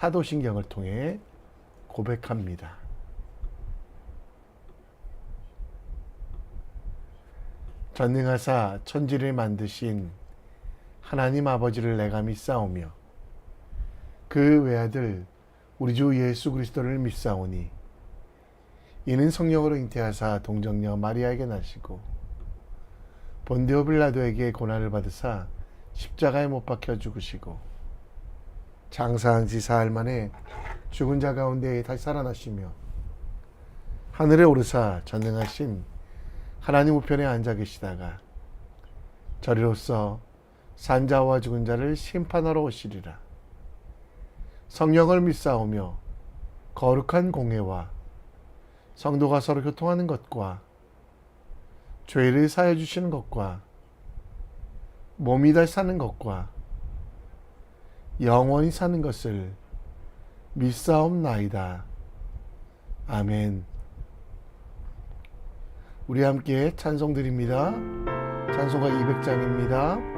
사도신경을 통해 고백합니다. 전능하사 천지를 만드신 하나님 아버지를 내가 믿사오며 그 외아들 우리 주 예수 그리스도를 믿사오니 이는 성령으로 잉태하사 동정녀 마리아에게 나시고 본디오 빌라도에게 고난을 받으사 십자가에 못 박혀 죽으시고 장사한 지 사흘 만에 죽은 자 가운데 다시 살아나시며 하늘에 오르사 전능하신 하나님 우편에 앉아 계시다가 저리로서 산자와 죽은 자를 심판하러 오시리라. 성령을 믿사오며 거룩한 공회와 성도가 서로 교통하는 것과 죄를 사해 주시는 것과 몸이 다시 사는 것과 영원히 사는 것을 믿사옵나이다. 아멘. 우리 함께 찬송 드립니다. 찬송가 200장입니다.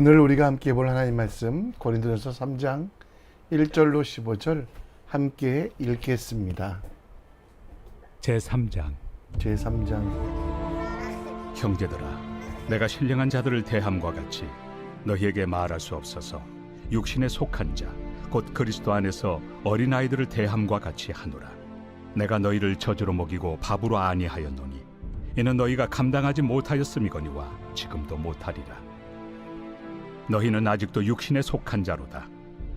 오늘 우리가 함께 볼 하나님 말씀 고린도전서 3장 1절로 15절 함께 읽겠습니다. 제3장 형제들아, 내가 신령한 자들을 대함과 같이 너희에게 말할 수 없어서 육신에 속한 자, 곧 그리스도 안에서 어린아이들을 대함과 같이 하노라. 내가 너희를 저주로 먹이고 밥으로 아니하였노니 이는 너희가 감당하지 못하였음이거니와 지금도 못하리라. 너희는 아직도 육신에 속한 자로다.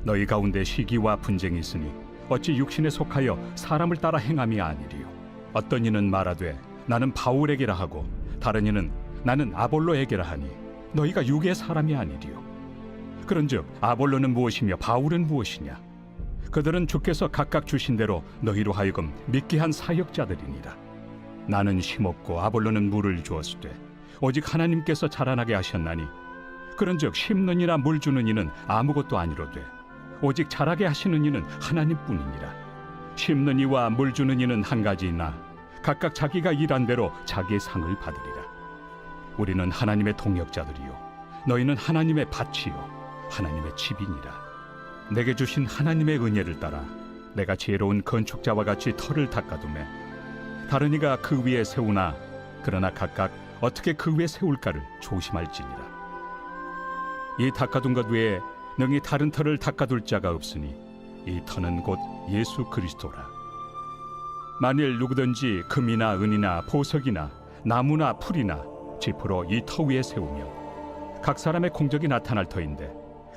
너희 가운데 시기와 분쟁이 있으니 어찌 육신에 속하여 사람을 따라 행함이 아니리요. 어떤 이는 말하되 나는 바울에게라 하고 다른 이는 나는 아볼로에게라 하니 너희가 육의 사람이 아니리요. 그런즉 아볼로는 무엇이며 바울은 무엇이냐? 그들은 주께서 각각 주신 대로 너희로 하여금 믿게 한 사역자들이니라. 나는 심었고 아볼로는 물을 주었으되 오직 하나님께서 자라나게 하셨나니 그런즉 심는 이나 물 주는 이는 아무것도 아니로되 오직 자라게 하시는 이는 하나님뿐이니라. 심는 이와 물 주는 이는 한 가지이나 각각 자기가 일한 대로 자기의 상을 받으리라. 우리는 하나님의 동역자들이요 너희는 하나님의 밭이요 하나님의 집이니라. 내게 주신 하나님의 은혜를 따라 내가 지혜로운 건축자와 같이 터를 닦아두매 다른 이가 그 위에 세우나 그러나 각각 어떻게 그 위에 세울까를 조심할지니라. 이 닦아둔 것 외에 능히 다른 터를 닦아둘 자가 없으니 이 터는 곧 예수 그리스도라. 만일 누구든지 금이나 은이나 보석이나 나무나 풀이나 지프로 이 터 위에 세우면 각 사람의 공적이 나타날 터인데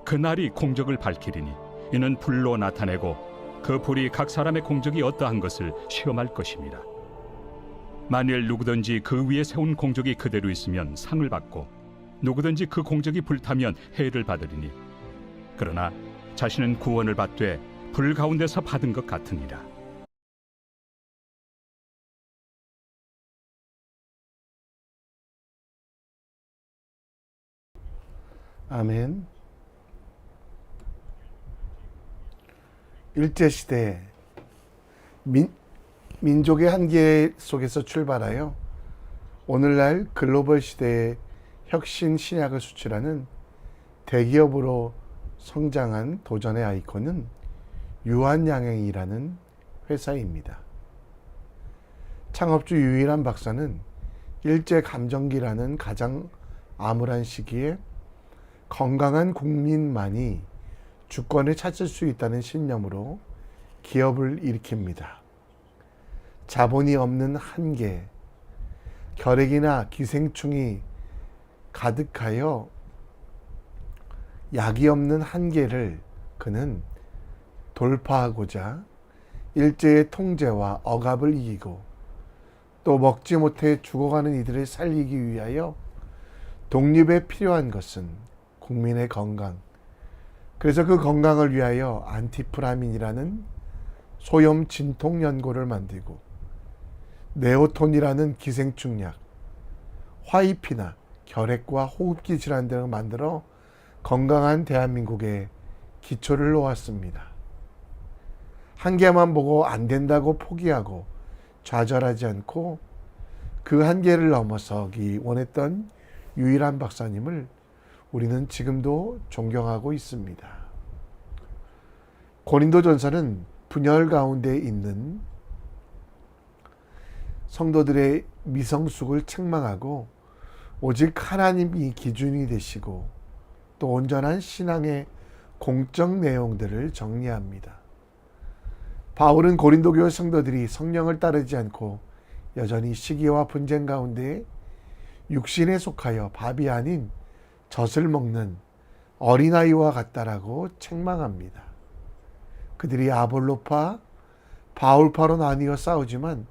그날이 공적을 밝히리니 이는 불로 나타내고 그 불이 각 사람의 공적이 어떠한 것을 시험할 것입니다. 만일 누구든지 그 위에 세운 공적이 그대로 있으면 상을 받고 누구든지 그 공적이 불타면 해를 받으리니 그러나 자신은 구원을 받되 불 가운데서 받은 것 같으니라. 아멘. 일제시대 민족의 한계 속에서 출발하여 오늘날 글로벌 시대의 혁신 신약을 수출하는 대기업으로 성장한 도전의 아이콘은 유한양행이라는 회사입니다. 창업주 유일한 박사는 일제감정기라는 가장 암울한 시기에 건강한 국민만이 주권을 찾을 수 있다는 신념으로 기업을 일으킵니다. 자본이 없는 한계, 결핵이나 기생충이 가득하여 약이 없는 한계를 그는 돌파하고자 일제의 통제와 억압을 이기고 또 먹지 못해 죽어가는 이들을 살리기 위하여 독립에 필요한 것은 국민의 건강, 그래서 그 건강을 위하여 안티프라민이라는 소염 진통 연고를 만들고 네오톤이라는 기생충약, 화이피나 결핵과 호흡기 질환 등을 만들어 건강한 대한민국의 기초를 놓았습니다. 한계만 보고 안 된다고 포기하고 좌절하지 않고 그 한계를 넘어서기 원했던 유일한 박사님을 우리는 지금도 존경하고 있습니다. 고린도전서는 분열 가운데 있는 성도들의 미성숙을 책망하고 오직 하나님이 기준이 되시고 또 온전한 신앙의 공적 내용들을 정리합니다. 바울은 고린도 교회 성도들이 성령을 따르지 않고 여전히 시기와 분쟁 가운데 육신에 속하여 밥이 아닌 젖을 먹는 어린아이와 같다라고 책망합니다. 그들이 아볼로파, 바울파로 나뉘어 싸우지만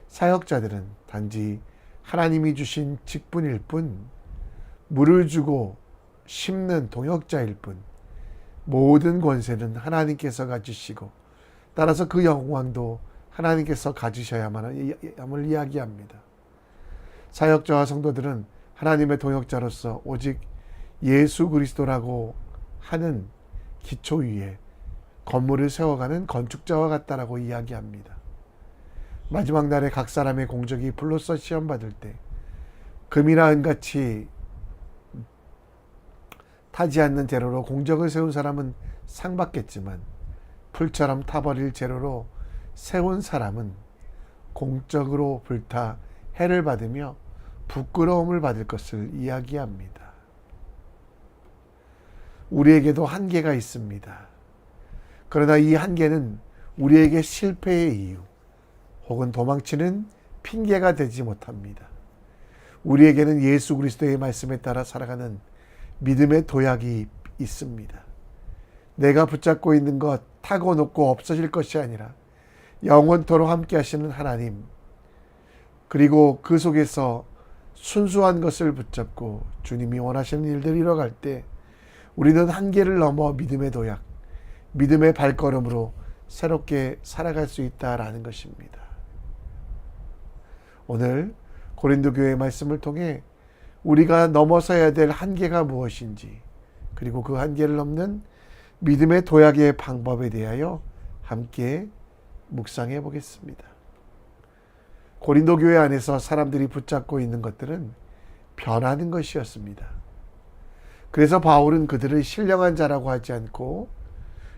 사역자들은 단지 하나님이 주신 직분일 뿐, 물을 주고 심는 동역자일 뿐, 모든 권세는 하나님께서 가지시고 따라서 그 영광도 하나님께서 가지셔야만 함을 이야기합니다. 사역자와 성도들은 하나님의 동역자로서 오직 예수 그리스도라고 하는 기초 위에 건물을 세워가는 건축자와 같다라고 이야기합니다. 마지막 날에 각 사람의 공적이 불로써 시험받을 때 금이나 은같이 타지 않는 재료로 공적을 세운 사람은 상 받겠지만 풀처럼 타버릴 재료로 세운 사람은 공적으로 불타 해를 받으며 부끄러움을 받을 것을 이야기합니다. 우리에게도 한계가 있습니다. 그러나 이 한계는 우리에게 실패의 이유 혹은 도망치는 핑계가 되지 못합니다. 우리에게는 예수 그리스도의 말씀에 따라 살아가는 믿음의 도약이 있습니다. 내가 붙잡고 있는 것 타고 높고 없어질 것이 아니라 영원토록 함께 하시는 하나님, 그리고 그 속에서 순수한 것을 붙잡고 주님이 원하시는 일들을 이뤄갈 때 우리는 한계를 넘어 믿음의 도약, 믿음의 발걸음으로 새롭게 살아갈 수 있다라는 것입니다. 오늘 고린도 교회의 말씀을 통해 우리가 넘어서야 될 한계가 무엇인지, 그리고 그 한계를 넘는 믿음의 도약의 방법에 대하여 함께 묵상해 보겠습니다. 고린도 교회 안에서 사람들이 붙잡고 있는 것들은 변하는 것이었습니다. 그래서 바울은 그들을 신령한 자라고 하지 않고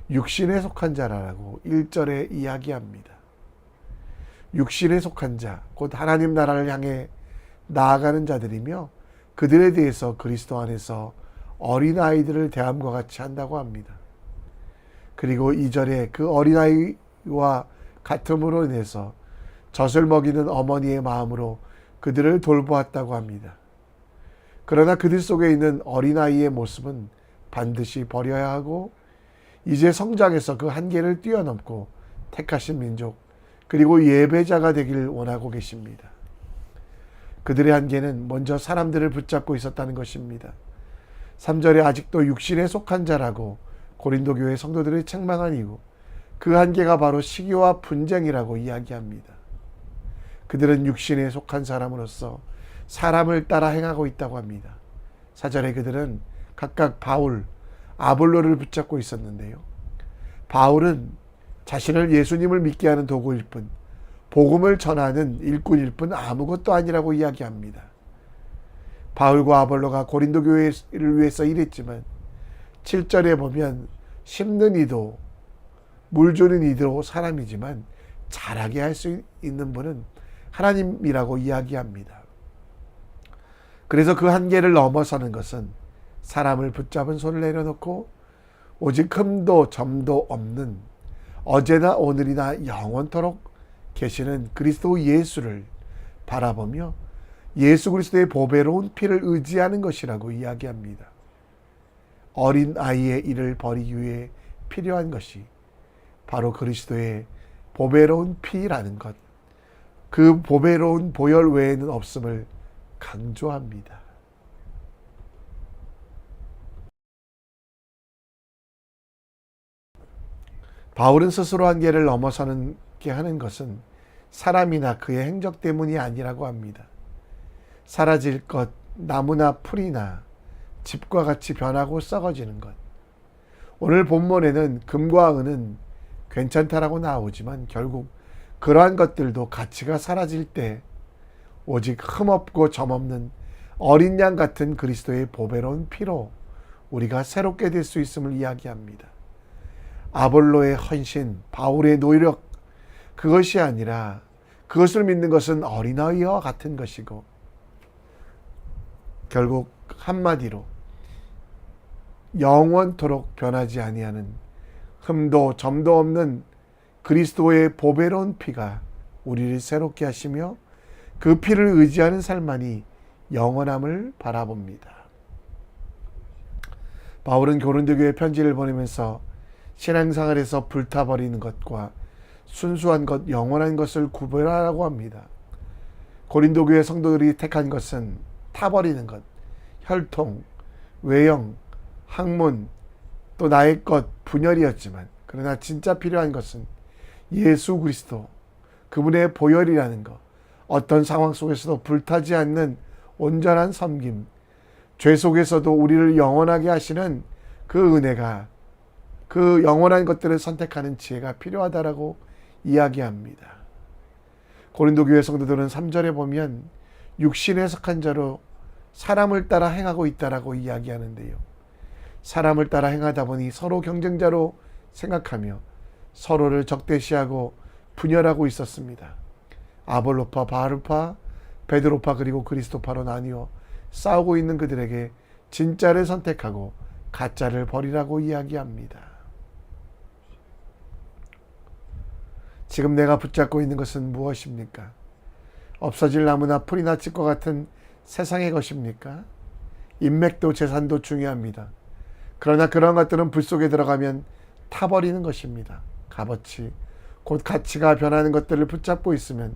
육신에 속한 자라고 1절에 이야기합니다. 육신에 속한 자, 곧 하나님 나라를 향해 나아가는 자들이며 그들에 대해서 그리스도 안에서 어린아이들을 대함과 같이 한다고 합니다. 그리고 2절에 그 어린아이와 같음으로 인해서 젖을 먹이는 어머니의 마음으로 그들을 돌보았다고 합니다. 그러나 그들 속에 있는 어린아이의 모습은 반드시 버려야 하고 이제 성장해서 그 한계를 뛰어넘고 택하신 민족 그리고 예배자가 되기를 원하고 계십니다. 그들의 한계는 먼저 사람들을 붙잡고 있었다는 것입니다. 3절에 아직도 육신에 속한 자라고 고린도 교회 성도들을 책망한 이유, 그 한계가 바로 시기와 분쟁이라고 이야기합니다. 그들은 육신에 속한 사람으로서 사람을 따라 행하고 있다고 합니다. 4절에 그들은 각각 바울, 아볼로를 붙잡고 있었는데요. 바울은 자신을 예수님을 믿게 하는 도구일 뿐, 복음을 전하는 일꾼일 뿐 아무것도 아니라고 이야기합니다. 바울과 아볼로가 고린도 교회를 위해서 일했지만 7절에 보면 심는 이도 물 주는 이도 사람이지만 잘하게 할 수 있는 분은 하나님이라고 이야기합니다. 그래서 그 한계를 넘어서는 것은 사람을 붙잡은 손을 내려놓고 오직 흠도 점도 없는 어제나 오늘이나 영원토록 계시는 그리스도 예수를 바라보며 예수 그리스도의 보배로운 피를 의지하는 것이라고 이야기합니다. 어린 아이의 일을 버리기 위해 필요한 것이 바로 그리스도의 보배로운 피라는 것, 그 보배로운 보혈 외에는 없음을 강조합니다. 바울은 스스로 한계를 넘어서는 게 하는 것은 사람이나 그의 행적 때문이 아니라고 합니다. 사라질 것, 나무나 풀이나 집과 같이 변하고 썩어지는 것. 오늘 본문에는 금과 은은 괜찮다라고 나오지만 결국 그러한 것들도 가치가 사라질 때 오직 흠없고 점없는 어린 양 같은 그리스도의 보배로운 피로 우리가 새롭게 될 수 있음을 이야기합니다. 아볼로의 헌신, 바울의 노력, 그것이 아니라 그것을 믿는 것은 어린아이와 같은 것이고 결국 한마디로 영원토록 변하지 아니하는 흠도 점도 없는 그리스도의 보배로운 피가 우리를 새롭게 하시며 그 피를 의지하는 삶만이 영원함을 바라봅니다. 바울은 고린도 교회 편지를 보내면서 신앙생활에서 불타버리는 것과 순수한 것, 영원한 것을 구별하라고 합니다. 고린도 교회 성도들이 택한 것은 타버리는 것, 혈통, 외형, 학문, 또 나의 것, 분열이었지만 그러나 진짜 필요한 것은 예수 그리스도, 그분의 보혈이라는 것, 어떤 상황 속에서도 불타지 않는 온전한 섬김, 죄 속에서도 우리를 영원하게 하시는 그 은혜가, 그 영원한 것들을 선택하는 지혜가 필요하다라고 이야기합니다. 고린도 교회 성도들은 3절에 보면 육신에 속한 자로 사람을 따라 행하고 있다라고 이야기하는데요. 사람을 따라 행하다 보니 서로 경쟁자로 생각하며 서로를 적대시하고 분열하고 있었습니다. 아볼로파, 바울파, 베드로파 그리고 그리스도파로 나뉘어 싸우고 있는 그들에게 진짜를 선택하고 가짜를 버리라고 이야기합니다. 지금 내가 붙잡고 있는 것은 무엇입니까? 없어질 나무나 풀이나 집과 같은 세상의 것입니까? 인맥도 재산도 중요합니다. 그러나 그런 것들은 불 속에 들어가면 타버리는 것입니다. 값어치, 곧 가치가 변하는 것들을 붙잡고 있으면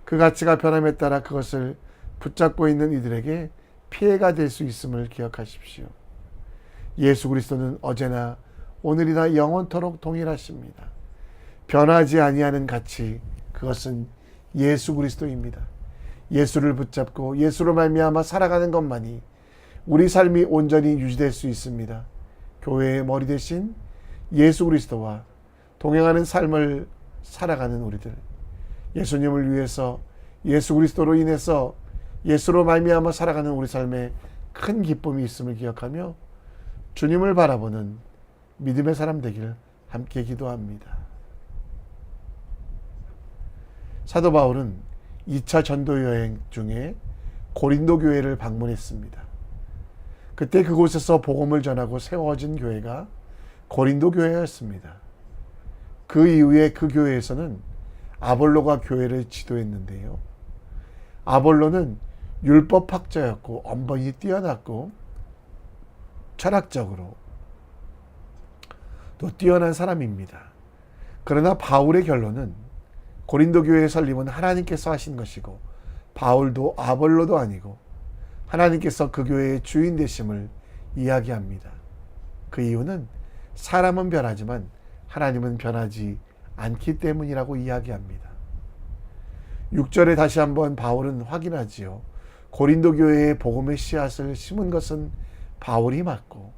그 가치가 변함에 따라 그것을 붙잡고 있는 이들에게 피해가 될 수 있음을 기억하십시오. 예수 그리스도는 어제나 오늘이나 영원토록 동일하십니다. 변하지 아니하는 가치, 그것은 예수 그리스도입니다. 예수를 붙잡고 예수로 말미암아 살아가는 것만이 우리 삶이 온전히 유지될 수 있습니다. 교회의 머리 대신 예수 그리스도와 동행하는 삶을 살아가는 우리들, 예수님을 위해서 예수 그리스도로 인해서 예수로 말미암아 살아가는 우리 삶에 큰 기쁨이 있음을 기억하며 주님을 바라보는 믿음의 사람 되길 함께 기도합니다. 사도 바울은 2차 전도 여행 중에 고린도 교회를 방문했습니다. 그때 그곳에서 복음을 전하고 세워진 교회가 고린도 교회였습니다. 그 이후에 그 교회에서는 아볼로가 교회를 지도했는데요. 아볼로는 율법학자였고 언변이 뛰어났고 철학적으로 또 뛰어난 사람입니다. 그러나 바울의 결론은 고린도 교회의 설립은 하나님께서 하신 것이고 바울도 아볼로도 아니고 하나님께서 그 교회의 주인 되심을 이야기합니다. 그 이유는 사람은 변하지만 하나님은 변하지 않기 때문이라고 이야기합니다. 6절에 다시 한번 바울은 확인하지요. 고린도 교회에 복음의 씨앗을 심은 것은 바울이 맞고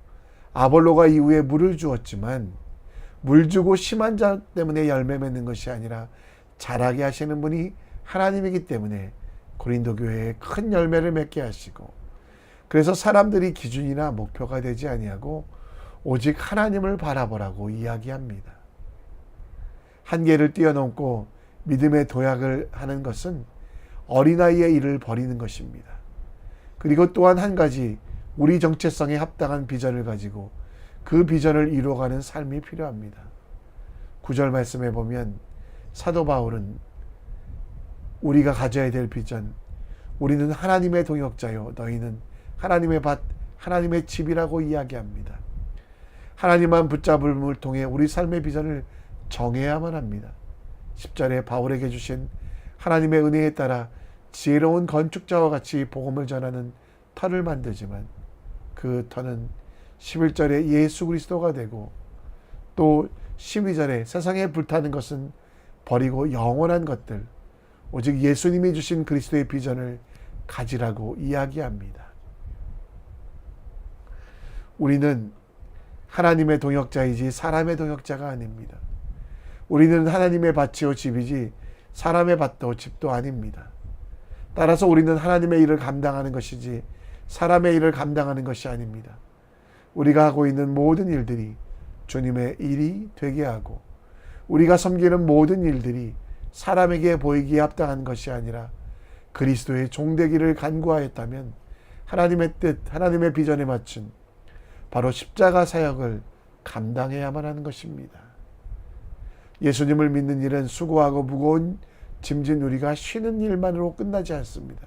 아볼로가 이후에 물을 주었지만 물 주고 심한 자 때문에 열매 맺는 것이 아니라 자라게 하시는 분이 하나님이기 때문에 고린도 교회에 큰 열매를 맺게 하시고, 그래서 사람들이 기준이나 목표가 되지 아니하고 오직 하나님을 바라보라고 이야기합니다. 한계를 뛰어넘고 믿음의 도약을 하는 것은 어린아이의 일을 버리는 것입니다. 그리고 또한 한 가지, 우리 정체성에 합당한 비전을 가지고 그 비전을 이루어가는 삶이 필요합니다. 9절 말씀에 보면 사도 바울은 우리가 가져야 될 비전, 우리는 하나님의 동역자요 너희는 하나님의 밭, 하나님의 집이라고 이야기합니다. 하나님만 붙잡음을 통해 우리 삶의 비전을 정해야만 합니다. 10절에 바울에게 주신 하나님의 은혜에 따라 지혜로운 건축자와 같이 복음을 전하는 터를 만들지만 그 터는 11절에 예수 그리스도가 되고, 또 12절에 세상에 불타는 것은 버리고 영원한 것들, 오직 예수님이 주신 그리스도의 비전을 가지라고 이야기합니다. 우리는 하나님의 동역자이지 사람의 동역자가 아닙니다. 우리는 하나님의 밭이요 집이지 사람의 밭도 집도 아닙니다. 따라서 우리는 하나님의 일을 감당하는 것이지 사람의 일을 감당하는 것이 아닙니다. 우리가 하고 있는 모든 일들이 주님의 일이 되게 하고, 우리가 섬기는 모든 일들이 사람에게 보이기에 합당한 것이 아니라 그리스도의 종되기를 간구하였다면 하나님의 뜻, 하나님의 비전에 맞춘 바로 십자가 사역을 감당해야만 하는 것입니다. 예수님을 믿는 일은 수고하고 무거운 짐진 우리가 쉬는 일만으로 끝나지 않습니다.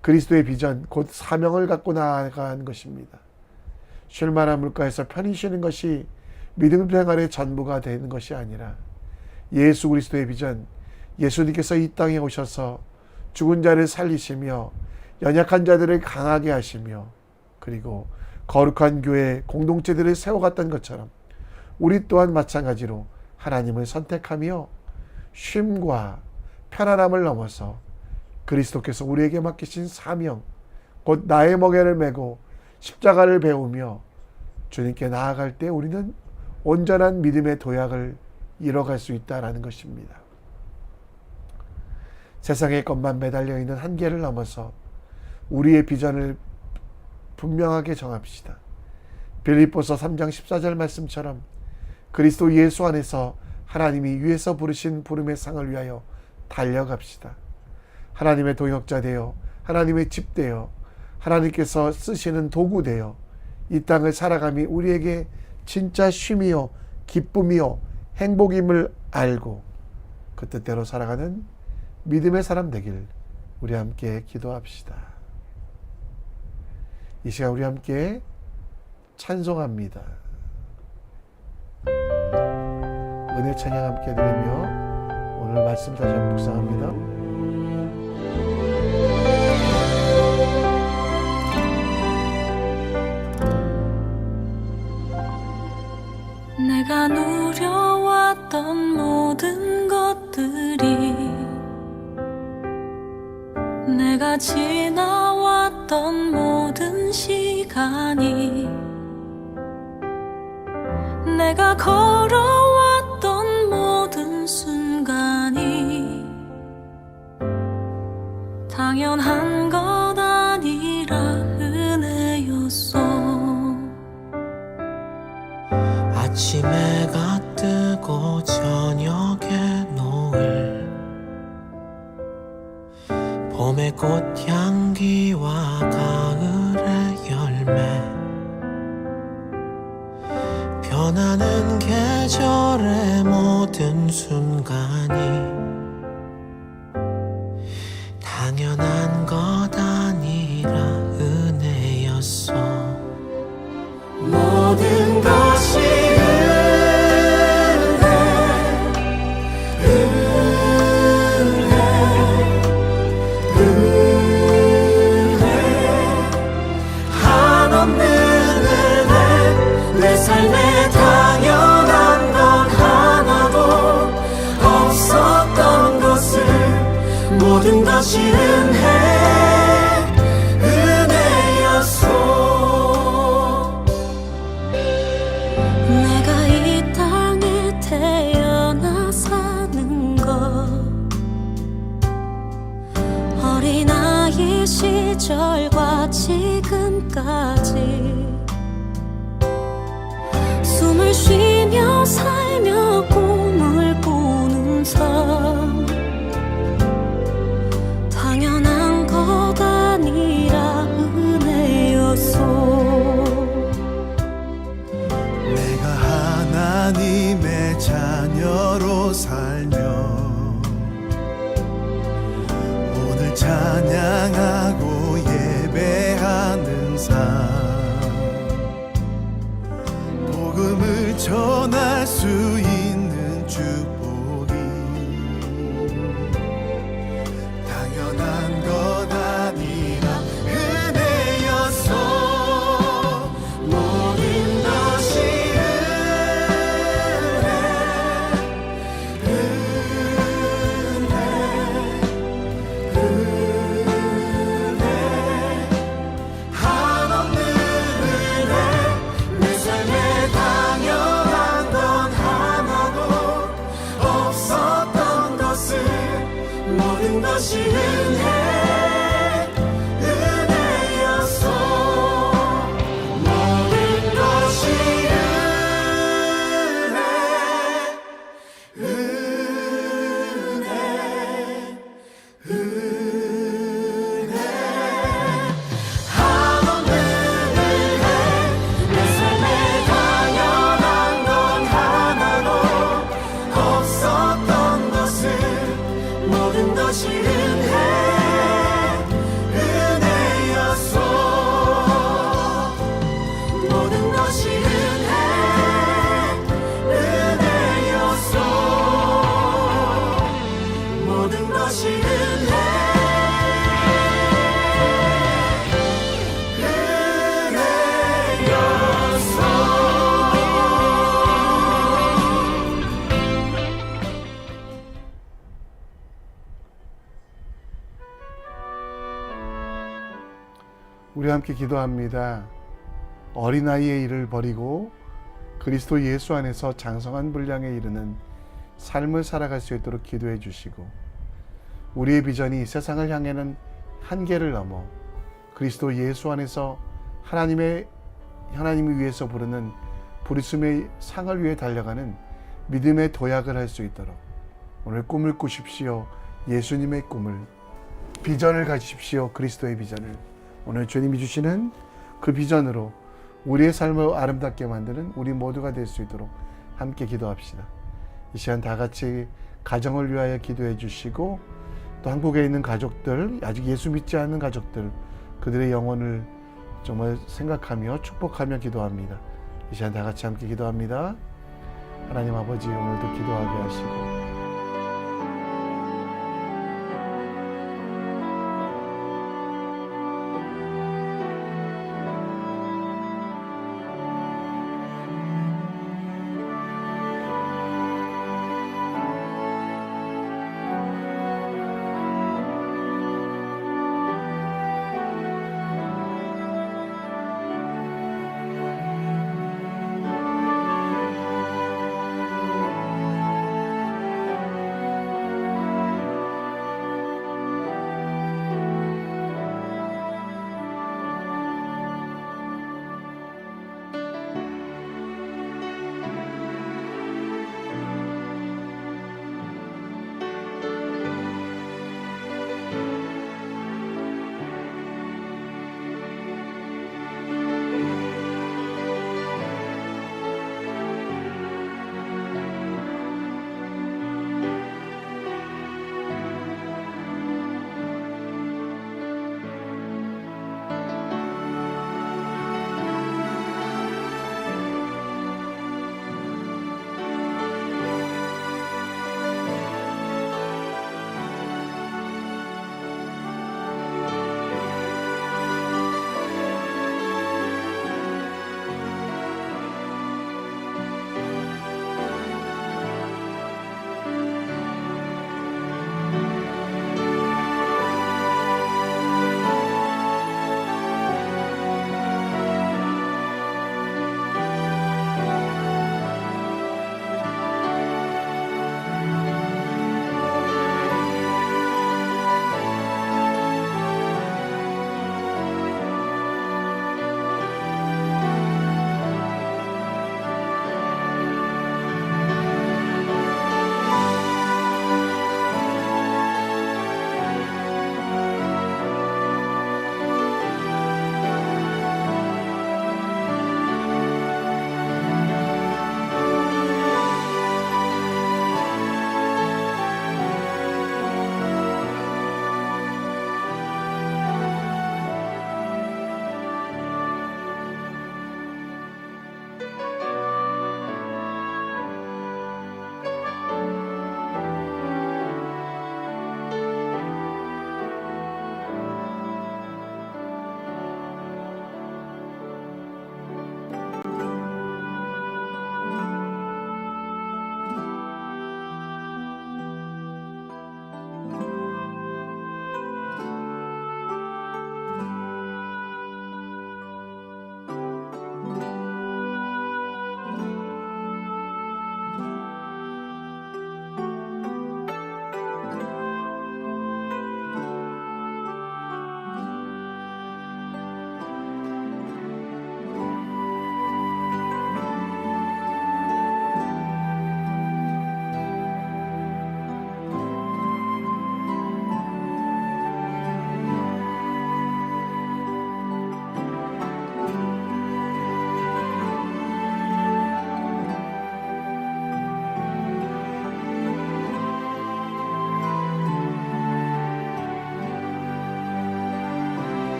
그리스도의 비전, 곧 사명을 갖고 나아가는 것입니다. 쉴만한 물가에서 편히 쉬는 것이 믿음 생활의 전부가 되는 것이 아니라 예수 그리스도의 비전, 예수님께서 이 땅에 오셔서 죽은 자를 살리시며 연약한 자들을 강하게 하시며 그리고 거룩한 교회 공동체들을 세워갔던 것처럼 우리 또한 마찬가지로 하나님을 선택하며 쉼과 편안함을 넘어서 그리스도께서 우리에게 맡기신 사명, 곧 나의 멍에를 메고 십자가를 배우며 주님께 나아갈 때 우리는 온전한 믿음의 도약을 이뤄갈 수 있다는 것입니다. 세상의 것만 매달려 있는 한계를 넘어서 우리의 비전을 분명하게 정합시다. 빌립보서 3장 14절 말씀처럼 그리스도 예수 안에서 하나님이 위에서 부르신 부름의 상을 위하여 달려갑시다. 하나님의 동역자 되어 하나님의 집 되어 하나님께서 쓰시는 도구 되어 이 땅을 살아감이 우리에게 진짜 쉼이요 기쁨이요 행복임을 알고 그 뜻대로 살아가는 믿음의 사람 되길 우리 함께 기도합시다. 이 시간 우리 함께 찬송합니다. 은혜 찬양 함께 드리며 오늘 말씀 다시 한번 묵상합니다. 내가 누려왔던 모든 것들이, 내가 지나왔던 모든 시간이 내가 걸어왔던 모든 순간이 당연한 것 아니라 은혜였어. 아침 해가 뜨고 저녁에 노을, 봄의 꽃향기와 가을의 열매, 변하는 계절의 모든 순간이 당연한 것 아니라 은혜였어. 모든 것이 한없는 은혜, 내 삶에 당연한 건 하나도 없었던 것을 모든 것이 은혜였어. 내가 이 땅에 태어나 사는 것, 어린아이 시절과 지금까지 숨을 쉬며 살며 꿈을 꾸는 삶, 당연한 것 아니라 은혜였어. 내가 하나님의 자녀로 살며 오늘 찬양하고 예배하는 삶, 복음을 전할 수 있는 축복이 당연한 것 아니라 은혜였어. 모든 것이 한없는 은혜, 내 삶에 당연한 건 하나도 없었던 것을 모든 것이 은혜였어. 모든 것이 한없는 은혜, 내 삶에 당연한 건 하나도 없었던 것을 모든 것이 은혜였어. 모든 것이 은혜였어. 모든 것이 우리 함께 기도합니다. 어린아이의 일을 버리고 그리스도 예수 안에서 장성한 분량에 이르는 삶을 살아갈 수 있도록 기도해 주시고, 우리의 비전이 세상을 향하는 한계를 넘어 그리스도 예수 안에서 하나님이 위해서 부르는 부르심의 상을 위해 달려가는 믿음의 도약을 할 수 있도록 오늘 꿈을 꾸십시오. 예수님의 꿈을, 비전을 가지십시오. 그리스도의 비전을. 오늘 주님이 주시는 그 비전으로 우리의 삶을 아름답게 만드는 우리 모두가 될 수 있도록 함께 기도합시다. 이 시간 다 같이 가정을 위하여 기도해 주시고, 또 한국에 있는 가족들, 아직 예수 믿지 않는 가족들, 그들의 영혼을 정말 생각하며 축복하며 기도합니다. 이 시간 다 같이 함께 기도합니다. 하나님 아버지, 오늘도 기도하게 하시고